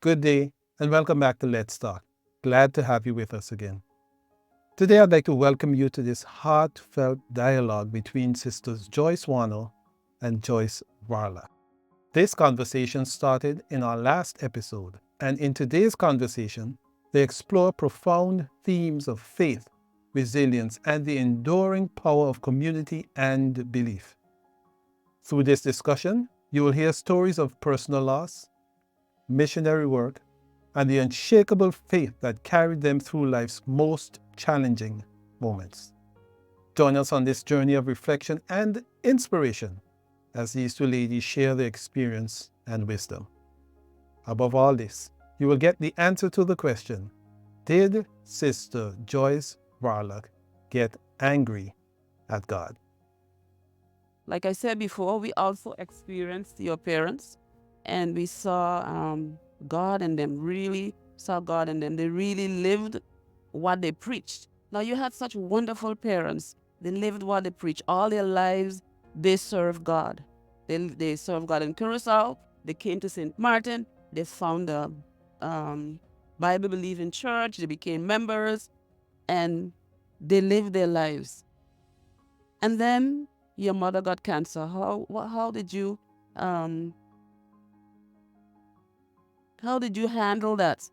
Good day, and welcome back to Let's Talk. Glad to have you with us again. Today, I'd like to welcome you to this heartfelt dialogue between Sisters Joyce Wano and Joyce Varla. This conversation started in our last episode, and in today's conversation, they explore profound themes of faith, resilience, and the enduring power of community and belief. Through this discussion, you will hear stories of personal loss, missionary work, and the unshakable faith that carried them through life's most challenging moments. Join us on this journey of reflection and inspiration as these two ladies share their experience and wisdom. Above all this, you will get the answer to the question, did Sister Joyce Varlock get angry at God? Like I said before, we also experienced your parents, and we saw God in them, really saw God in them. They really lived what they preached. Now, you had such wonderful parents. They lived what they preached. All their lives, they served God. They served God in Curacao. They came to St. Martin. They found a Bible-believing church. They became members, and they lived their lives. And then your mother got cancer. Um, how did you handle that?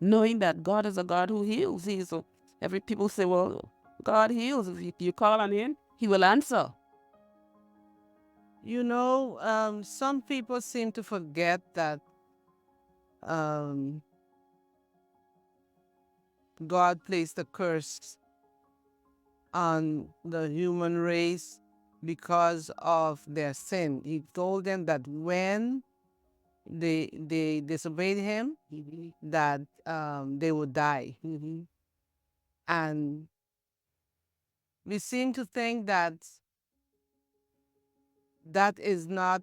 Knowing that God is a God who heals. So every people say, well, God heals. If you call on him, he will answer. Some people seem to forget that um, God placed a curse on the human race because of their sin. He told them that when they disobeyed him, that they would die. And we seem to think that that is not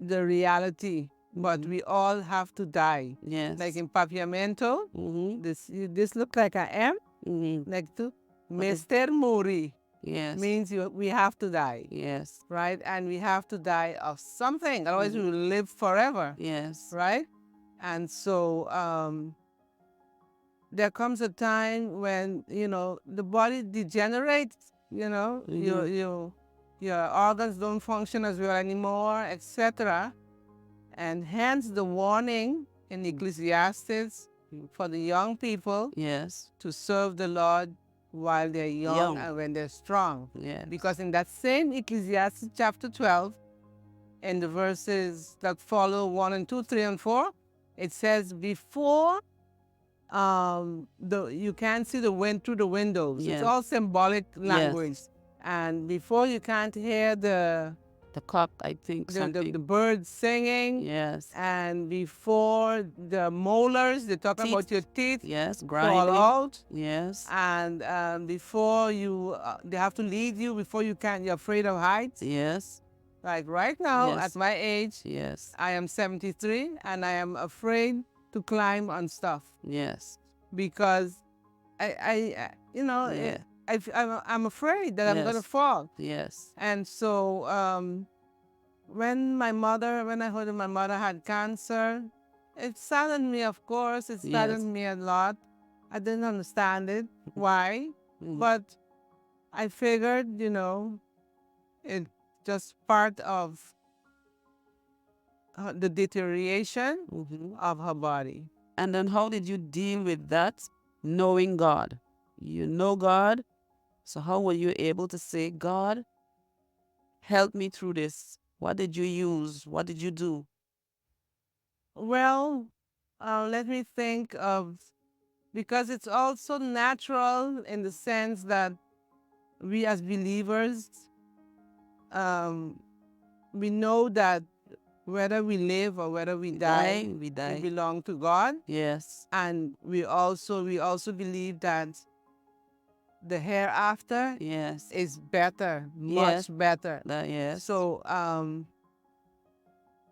the reality, but we all have to die. Yes. Like in Papiamento, this look like an M, like to Mr. Muri Yes. means we have to die, Yes. right? And we have to die of something, otherwise we will live forever, Yes. right? And so there comes a time when the body degenerates. Your organs don't function as well anymore, etc. And hence the warning in Ecclesiastes for the young people Yes. to serve the Lord while they're young and when they're strong. Yes. Because in that same Ecclesiastes chapter 12, in the verses that follow 1 and 2, 3 and 4, it says, before you can't see the wind through the windows. Yes. It's all symbolic language. Yes. And before you can't hear the cock, I think, something. the birds singing. Yes. And before the molars, they talk about your teeth. Yes, Fall grinding. out. Yes. And before you, they have to lead you before you can. You're afraid of heights. Yes. Like right now, Yes. at my age, Yes. I am 73, and I am afraid to climb on stuff Yes. because I'm afraid that I'm going to Yes. fall. Yes. And so when I heard that my mother had cancer, it saddened me, of course. It saddened me a lot. I didn't understand it, why. But I figured, it's just part of the deterioration of her body. And then how did you deal with that, knowing God? You know God, so how were you able to say, God, help me through this? What did you use? What did you do? Well, let me think of, because it's also natural in the sense that we as believers, we know that whether we live or whether we die, we die. we belong to God. Yes. And we also believe that the hereafter Yes. is better, Yes. much better. Yes. So,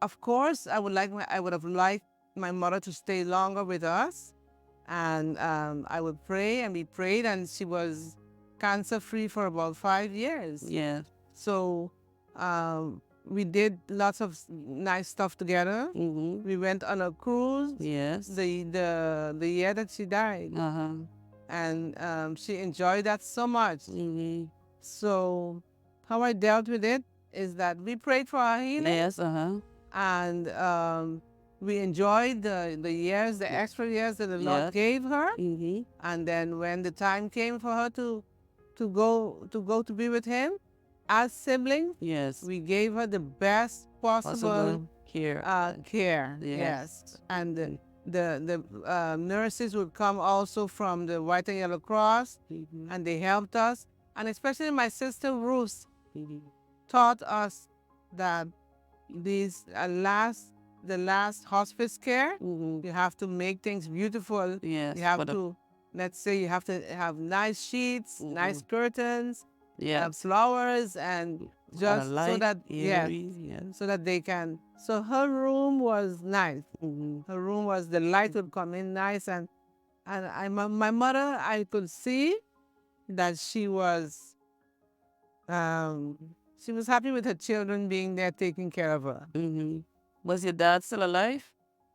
of course, I would have liked my mother to stay longer with us, and I would pray, and we prayed, and she was cancer free for about 5 years. Yes. So, we did lots of nice stuff together. Mm-hmm. We went on a cruise Yes. the year that she died, Uh-huh. and she enjoyed that so much. Mm-hmm. So how I dealt with it is that we prayed for her healing, Yes. Uh-huh. and we enjoyed the years, the extra years that the Lord Yes. gave her. Mm-hmm. And then when the time came for her to go to be with Him, as siblings, Yes. we gave her the best possible Possible here. care. Yes. Yes, and the nurses would come also from the White and Yellow Cross, Mm-hmm. and they helped us. And especially my sister Ruth Mm-hmm. taught us that these the last hospice care, Mm-hmm. you have to make things beautiful. Yes. You have to, let's say, you have to have nice sheets, nice curtains, yes. flowers, and just so that, yes, Yes. so that they can. So her room was nice. Mm-hmm. Her room was, the light would come in nice, and my mother, I could see that she was happy with her children being there taking care of her. Mm-hmm. Was your dad still alive?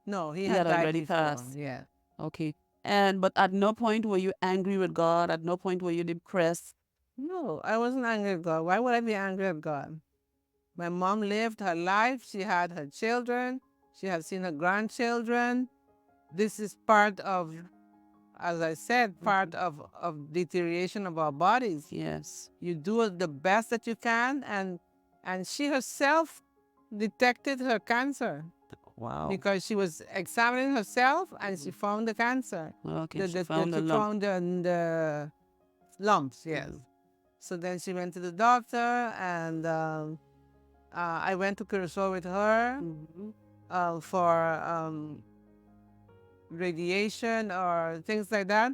No, he He had had died already before. passed. Yeah. Okay. But at no point were you angry with God? At no point were you depressed? No, I wasn't angry at God. Why would I be angry at God? My mom lived her life. She had her children. She had seen her grandchildren. This is part of, as I said, part of deterioration of our bodies. Yes. You do the best that you can, and she herself detected her cancer Wow. because she was examining herself and she found the cancer. Okay. She found a She lump. found the lumps, yes. So then she went to the doctor, and I went to Curacao with her for radiation or things like that.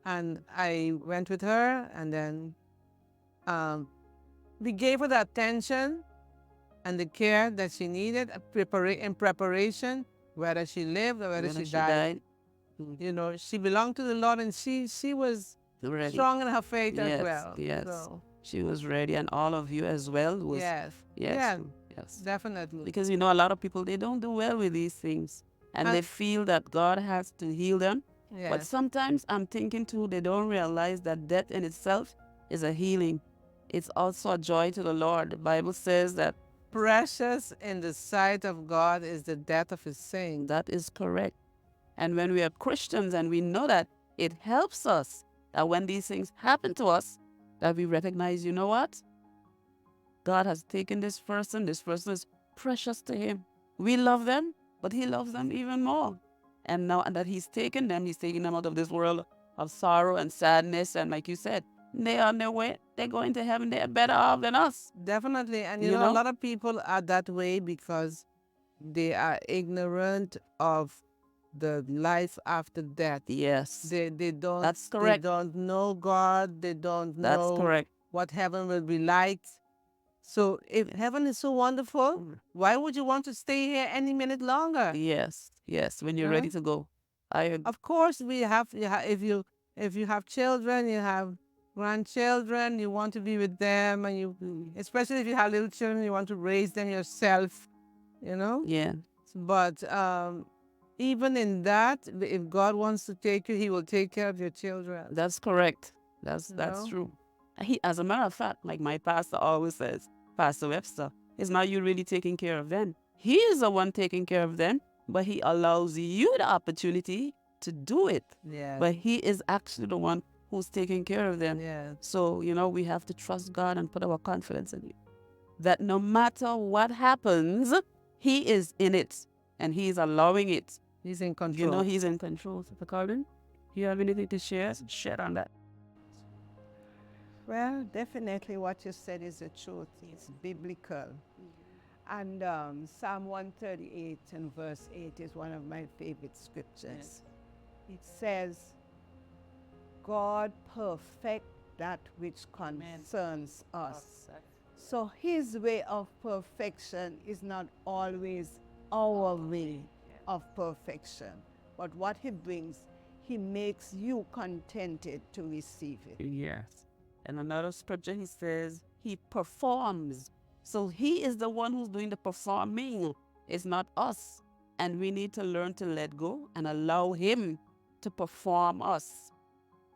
And I went with her, and then we gave her the attention and the care that she needed in preparation, whether she lived or whether she died. You know, she belonged to the Lord, and she was Ready. strong in her faith as Yes. well. Yes. So, She was ready, and all of you as well was. yes. Yes. Yeah, Yes. definitely. Because you know, a lot of people, they don't do well with these things, and they feel that God has to heal them. But Yes. sometimes I'm thinking too, they don't realize that death in itself is a healing. It's also a joy to the Lord. The Bible says that. Precious in the sight of God is the death of his saints. That is correct. And when we are Christians and we know that, it helps us that when these things happen to us, that we recognize, you know what? God has taken this person is precious to him. We love them, but he loves them even more. And now that he's taken them out of this world of sorrow and sadness. And like you said, they are on their way. They're going to heaven. They're better off than us. Definitely. And you You know, a know? lot of people are that way because they are ignorant of the life after death. Yes. They don't That's correct. They don't know God. They don't That's know correct. what heaven will be like. So if heaven is so wonderful, why would you want to stay here any minute longer? Yes. Yes. When you're ready to go. Of course, if you have children, you have grandchildren, you want to be with them, and especially if you have little children, you want to raise them yourself, you know. Yeah. But even in that, if God wants to take you, He will take care of your children. That's correct. That's know? true. As a matter of fact, like my pastor always says, Pastor Webster, it's not you really taking care of them. He is the one taking care of them, but he allows you the opportunity to do it. Yeah. But he is actually the one who's taking care of them. Yeah. So, you know, we have to trust God and put our confidence in him. That no matter what happens, he is in it and he's allowing it. He's in control. You know, he's in control. Sister Carmen, do you have anything to share? Share on that. Well, definitely what you said is the truth. It's biblical. And Psalm 138 and verse 8 is one of my favorite scriptures. It says, God perfect that which concerns us. So his way of perfection is not always our way of perfection. But what he brings, he makes you contented to receive it. Yes. And another scripture, he says, he performs So he is the one who's doing the performing. It's not us. And we need to learn to let go and allow him to perform us.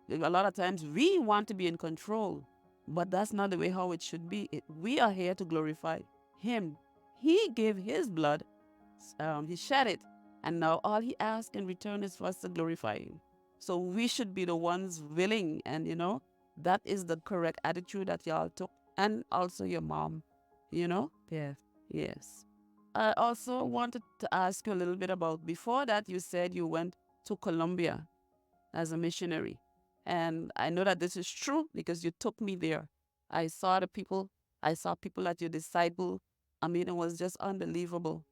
A lot of times we want to be in control, but that's not the way how it should be. We are here to glorify him. He gave his blood, he shed it, and now all he asks in return is for us to glorify him. So we should be the ones willing, and that is the correct attitude that y'all took, and also your mom, you know? Yes. Yes. I also wanted to ask you a little bit about, before that you said you went to Colombia as a missionary. And I know that this is true because you took me there. I saw I saw people that you disciple. I mean, it was just unbelievable.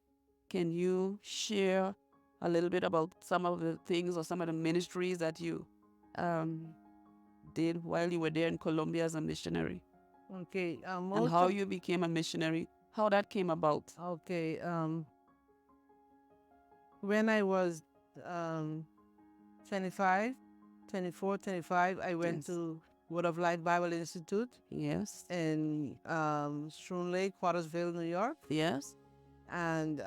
Can you share a little bit about some of the things or some of the ministries that you um, did while you were there in Colombia as a missionary? Okay. And how you became a missionary, how that came about? Okay. When I was um 25, 24, 25, I went Yes. to Word of Life Bible Institute Yes. in Shroom Lake, Pottersville, New York. Yes. And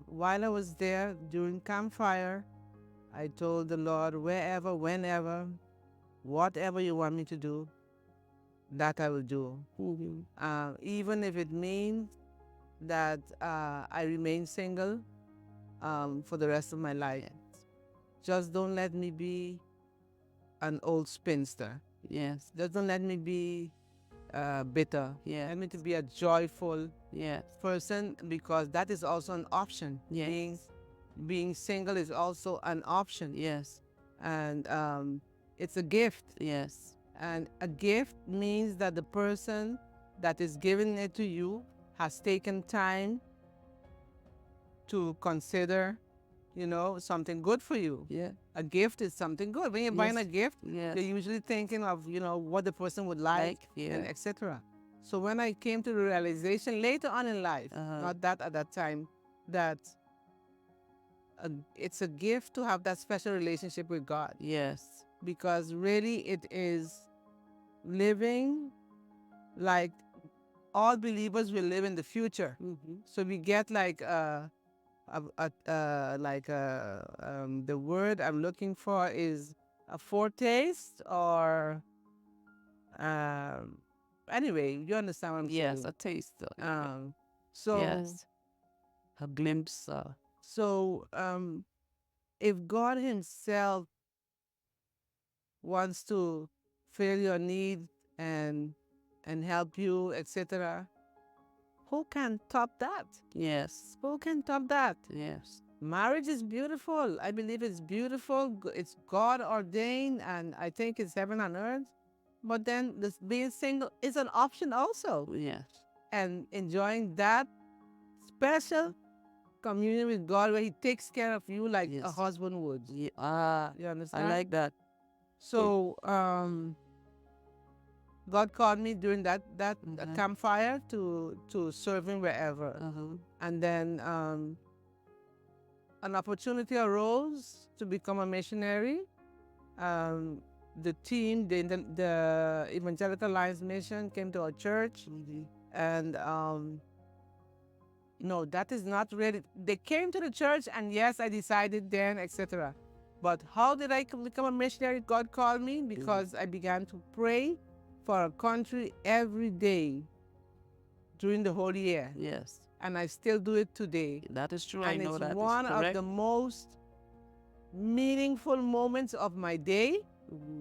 while I was there during campfire, I told the Lord, wherever, whenever, whatever you want me to do, that I will do. Even if it means that I remain single for the rest of my life. Just don't let me be an old spinster. Yes. Just don't let me be bitter. Yeah. Let me to be a joyful Yes. person, because that is also an option. Yes. Being single is also an option. Yes. And it's a gift. Yes. And a gift means that the person that is giving it to you has taken time to consider, something good for you. Yeah. A gift is something good. When you're buying a Yes. gift, Yes. you're usually thinking of, what the person would like, yeah. and etc. So when I came to the realization later on in life, not that at that time, that it's a gift to have that special relationship with God, Yes. because really it is living like all believers will live in the future. So we get like the word I'm looking for is a foretaste, or anyway, you understand what I'm Yes, saying. a taste. So Yes. A glimpse. so if God Himself wants to fill your need and help you, etc., who can top that? Yes. Who can top that? Yes. Marriage is beautiful. I believe it's beautiful. It's God ordained, and I think it's heaven on earth. But then this being single is an option also. Yes. And enjoying that special communion with God, where He takes care of you like a Yes. husband would. Yeah. You I understand? like that. So God called me during that campfire to serve Him wherever. And then an opportunity arose to become a missionary. The team, the Evangelical Alliance Mission, came to our church, and no, that is not really. They came to the church, and yes, I decided then, etc. But how did I become a missionary? God called me because I began to pray for our country every day during the whole year. Yes. And I still do it today. That is true. And I know it's that. one of the most meaningful moments of my day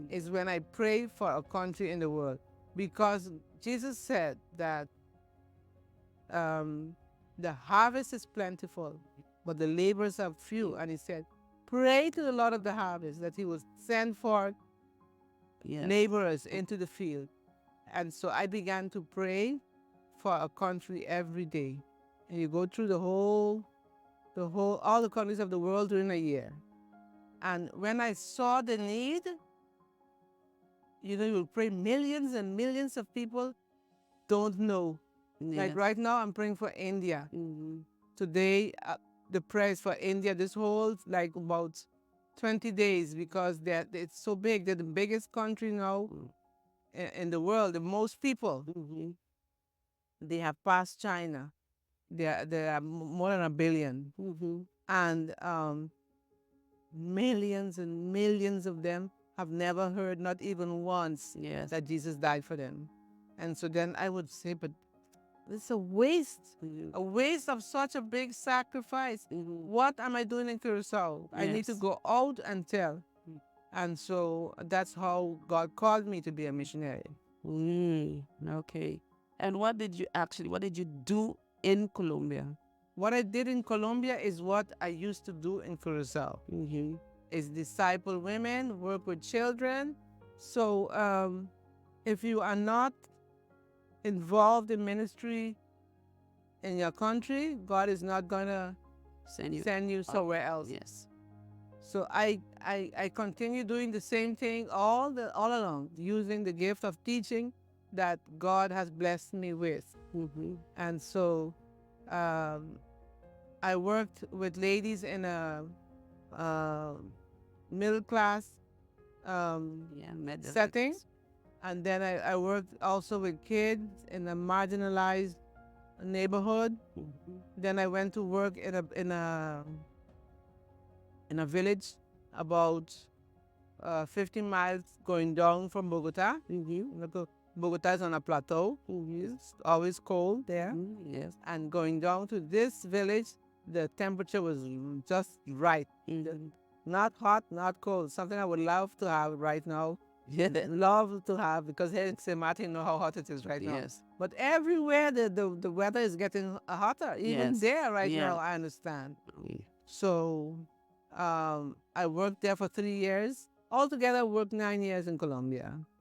is when I pray for a country in the world. Because Jesus said that the harvest is plentiful, but the laborers are few. And He said, pray to the Lord of the harvest that He will send forth laborers into the field. And so I began to pray for a country every day. And you go through all the countries of the world during a year. And when I saw the need, you will pray. Millions and millions of people don't know. Like right now, I'm praying for India. Today, the prayer is for India. This holds like about 20 days, because it's so big. They're the biggest country now in the world, the most people. They have passed China. There are more than 1 billion. And millions and millions of them have never heard, not even once, Yes. that Jesus died for them. And so then I would say, but it's a waste of such a big sacrifice. What am I doing in Curacao? I need to Yes. go out and tell. And so that's how God called me to be a missionary. Okay. And what did you do in Colombia? What I did in Colombia is what I used to do in Curacao. Is disciple women, work with children. So if you are not involved in ministry in your country, God is not gonna send you somewhere else. Yes. So I continue doing the same thing all along, using the gift of teaching that God has blessed me with. And so I worked with ladies in a middle class setting, and then I worked also with kids in a marginalized neighborhood. Then I went to work in a village about 15 miles going down from Bogota. Bogota is on a plateau. It's always cold there. Yes. And going down to this village, the temperature was just right. Not hot, not cold. Something I would love to have right now. Love to have, because here in St. Martin, you know how hot it is right now. Yes. But everywhere the weather is getting hotter. Even Yes. there right Yeah. now, I understand. So I worked there for 3 years. Altogether, I worked 9 years in Colombia.